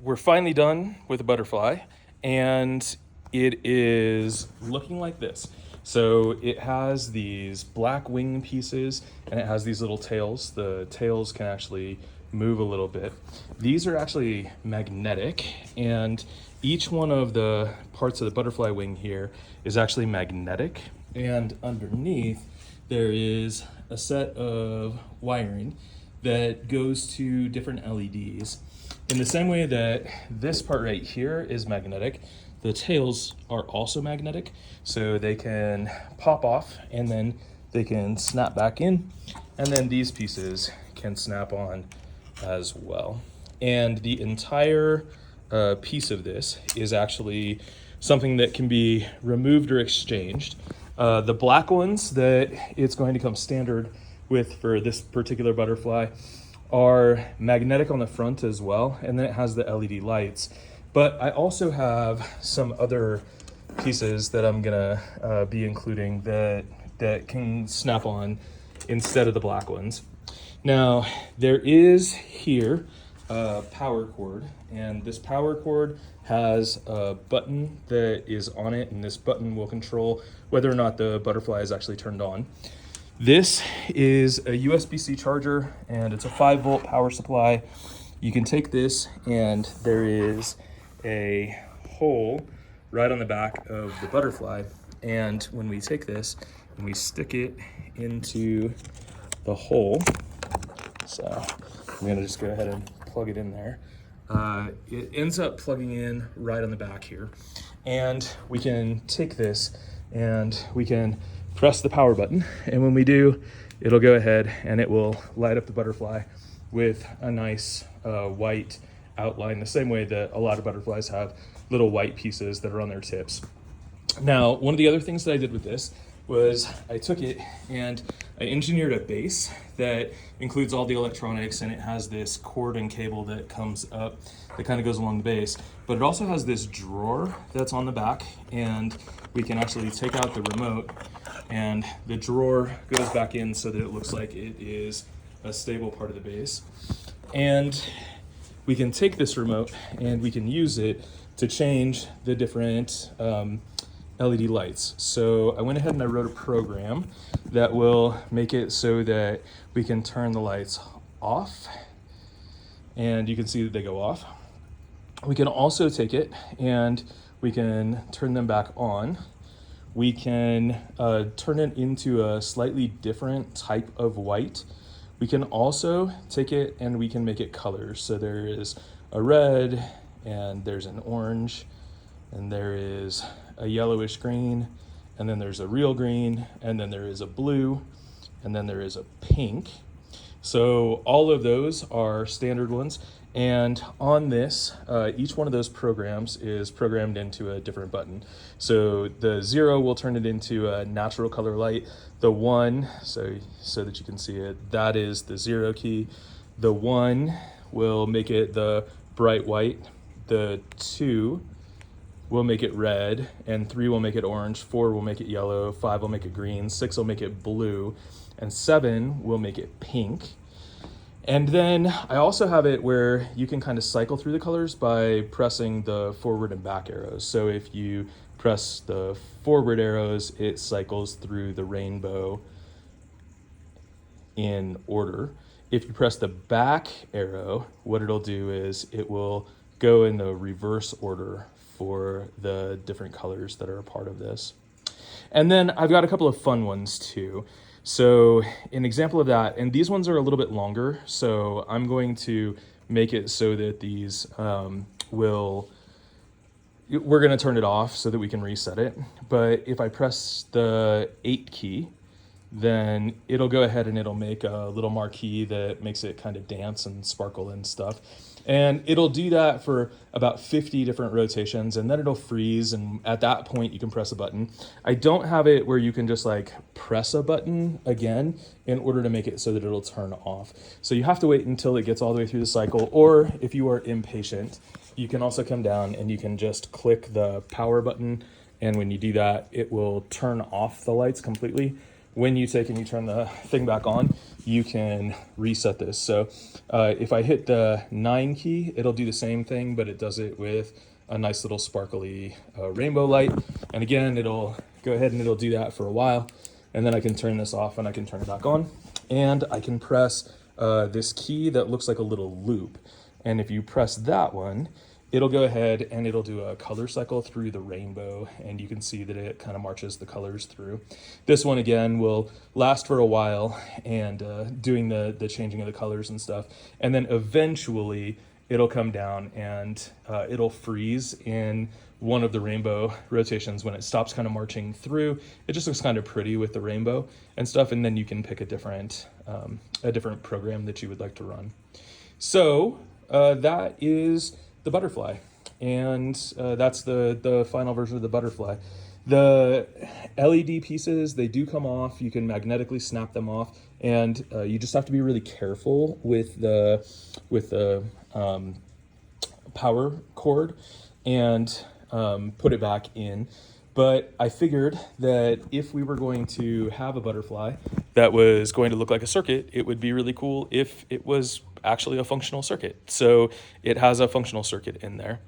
We're finally done with the butterfly, and it is looking like this. So it has these black wing pieces and it has these little tails. The tails can actually move a little bit. These are actually magnetic, and each one of the parts of the butterfly wing here is actually magnetic. And underneath, there is a set of wiring that goes to different LEDs. In the same way that this part right here is magnetic, the tails are also magnetic, so they can pop off and then they can snap back in, and then these pieces can snap on as well. And the entire piece of this is actually something that can be removed or exchanged. The black ones that it's going to come standard with for this particular butterfly are magnetic on the front as well, and then it has the LED lights. But I also have some other pieces that I'm gonna be including that can snap on instead of the black ones. Now, there is here a power cord, and this power cord has a button that is on it, and this button will control whether or not the butterfly is actually turned on. This is a USB-C charger, and it's a 5-volt power supply. You can take this, and there is a hole right on the back of the butterfly. And when we take this and we stick it into the hole, so I'm gonna just go ahead and plug it in there. It ends up plugging in right on the back here. And we can take this and we can press the power button, and when we do, it'll go ahead and it will light up the butterfly with a nice white outline, the same way that a lot of butterflies have little white pieces that are on their tips. Now, one of the other things that I did with this was I took it and I engineered a base that includes all the electronics, and it has this cord and cable that comes up that kind of goes along the base, but it also has this drawer that's on the back, and we can actually take out the remote, and the drawer goes back in so that it looks like it is a stable part of the base. And we can take this remote and we can use it to change the different LED lights. So I went ahead and I wrote a program that will make it so that we can turn the lights off, and you can see that they go off. We can also take it and we can turn them back on. We can turn it into a slightly different type of white. We can also take it and we can make it colors. So there is a red, and there's an orange, and there is a yellowish green, and then there's a real green, and then there is a blue, and then there is a pink. So all of those are standard ones. And on this, each one of those programs is programmed into a different button. So the 0 will turn it into a natural color light. The 1, so that you can see it, that is the 0 key. The 1 will make it the bright white. The 2 will make it red, and 3 will make it orange, 4 will make it yellow, 5 will make it green, 6 will make it blue, and 7 will make it pink. And then I also have it where you can kind of cycle through the colors by pressing the forward and back arrows. So if you press the forward arrows, it cycles through the rainbow in order. If you press the back arrow, what it'll do is it will go in the reverse order for the different colors that are a part of this. And then I've got a couple of fun ones too. So an example of that, and these ones are a little bit longer, so I'm going to make it so that these we're going to turn it off so that we can reset it. But if I press the 8 key, then it'll go ahead and it'll make a little marquee that makes it kind of dance and sparkle and stuff. And it'll do that for about 50 different rotations, and then it'll freeze, and at that point you can press a button. I don't have it where you can just like press a button again in order to make it so that it'll turn off. So you have to wait until it gets all the way through the cycle, or if you are impatient, you can also come down and you can just click the power button, and when you do that, it will turn off the lights completely. when you take and you turn the thing back on, you can reset this. So if I hit the 9 key, it'll do the same thing, but it does it with a nice little sparkly rainbow light. And again, it'll go ahead and it'll do that for a while. And then I can turn this off and I can turn it back on. And I can press this key that looks like a little loop. And if you press that one, it'll go ahead and it'll do a color cycle through the rainbow, and you can see that it kind of marches the colors through. This one again will last for a while and doing the changing of the colors and stuff. And then eventually it'll come down and it'll freeze in one of the rainbow rotations when it stops kind of marching through. It just looks kind of pretty with the rainbow and stuff, and then you can pick a different program that you would like to run. So that is the butterfly, and that's the final version of the butterfly. The LED pieces, they do come off. You can magnetically snap them off, and you just have to be really careful with the power cord and put it back in. But I figured that if we were going to have a butterfly that was going to look like a circuit, it would be really cool if it was actually a functional circuit. So it has a functional circuit in there.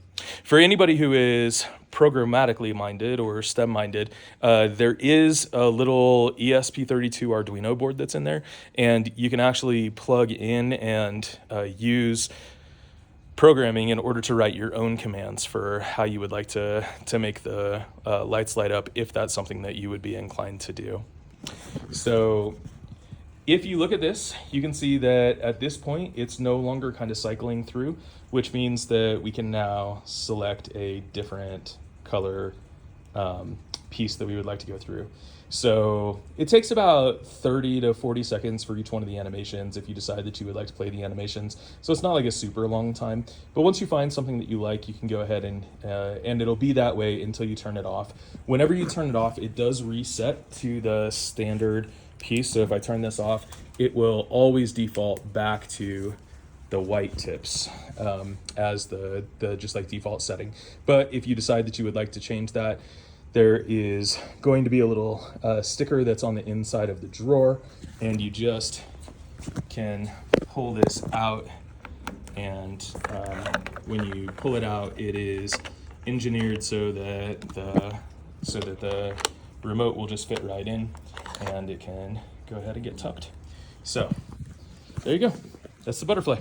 For anybody who is programmatically minded or STEM minded, there is a little ESP32 Arduino board that's in there, and you can actually plug in and use programming in order to write your own commands for how you would like to make the lights light up, if that's something that you would be inclined to do. So if you look at this, you can see that at this point, it's no longer kind of cycling through, which means that we can now select a different color piece that we would like to go through. So it takes about 30 to 40 seconds for each one of the animations if you decide that you would like to play the animations. So it's not like a super long time, but once you find something that you like, you can go ahead and it'll be that way until you turn it off. Whenever you turn it off, it does reset to the standard piece. So if I turn this off, it will always default back to the white tips as the just like default setting. But if you decide that you would like to change that, there is going to be a little sticker that's on the inside of the drawer, and you just can pull this out, and when you pull it out, it is engineered so that the remote will just fit right in, and it can go ahead and get tucked. So there you go. That's the butterfly.